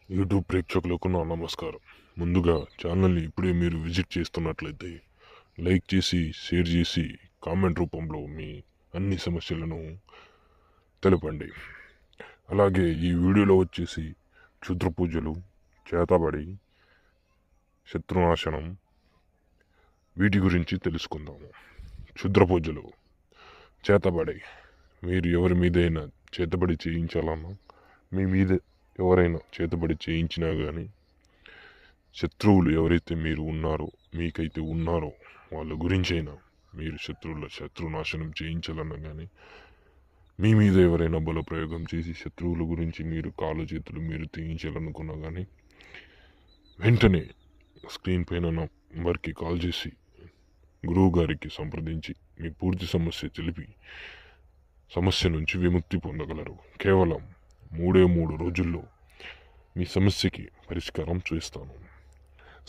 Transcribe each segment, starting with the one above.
YouTube ప్రేక్షకులకు నా నమస్కారం. ముందుగా ఛానల్ని ఇప్పుడే మీరు విజిట్ చేస్తున్నట్లయితే లైక్ చేసి, షేర్ చేసి, కామెంట్ రూపంలో మీ అన్ని సమస్యలను తెలపండి. అలాగే ఈ వీడియోలో వచ్చేసి క్షుద్ర పూజలు, చేతబడి, శత్రునాశనం వీటి గురించి తెలుసుకుందాము. క్షుద్ర పూజలు, చేతబడి. మీరు ఎవరి మీదైనా చేతబడి చేయించాలన్నా, మీ మీద ఎవరైనా చేతబడి చేయించినా కానీ, శత్రువులు ఎవరైతే మీరు ఉన్నారో, మీకైతే ఉన్నారో వాళ్ళ గురించైనా మీరు శత్రునాశనం చేయించాలన్నా కానీ, మీ మీద ఎవరైనా బలప్రయోగం చేసి శత్రువుల గురించి మీరు కాళ్ళు చేతులు మీరు తీయించాలనుకున్నా కానీ, వెంటనే స్క్రీన్ పైన నంబర్కి కాల్ చేసి గురువు గారికి సంప్రదించి మీ పూర్తి సమస్య తెలిపి సమస్య నుంచి విముక్తి పొందగలరు. కేవలం 3 రోజుల్లో మీ సమస్యకి పరిష్కారం చూస్తాను.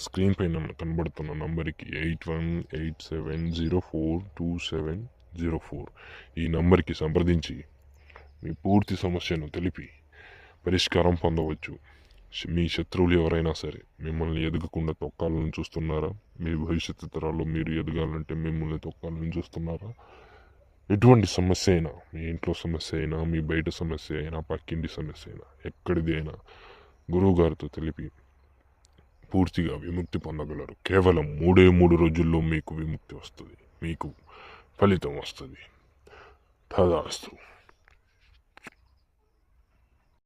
స్క్రీన్ పైన కనబడుతున్న నంబర్కి 8187042704 ఈ నంబర్కి సంప్రదించి మీ పూర్తి సమస్యను తెలిపి పరిష్కారం పొందవచ్చు. మీ శత్రువులు ఎవరైనా సరే మిమ్మల్ని ఎదగకుండా తొక్కాలని చూస్తున్నారా? మీ భవిష్యత్తు తరాల్లో మీరు ఎదగాలంటే మిమ్మల్ని తొక్కాలని చూస్తున్నారా? ఎటువంటి సమస్య అయినా, మీ ఇంట్లో సమస్య అయినా, మీ బయట సమస్య అయినా, పక్కింటి సమస్య అయినా, ఎక్కడిది అయినా గురువుగారితో తెలిపి పూర్తిగా విముక్తి పొందగలరు. కేవలం 3 రోజుల్లో మీకు విముక్తి వస్తుంది, మీకు ఫలితం వస్తుంది. తదాస్తు.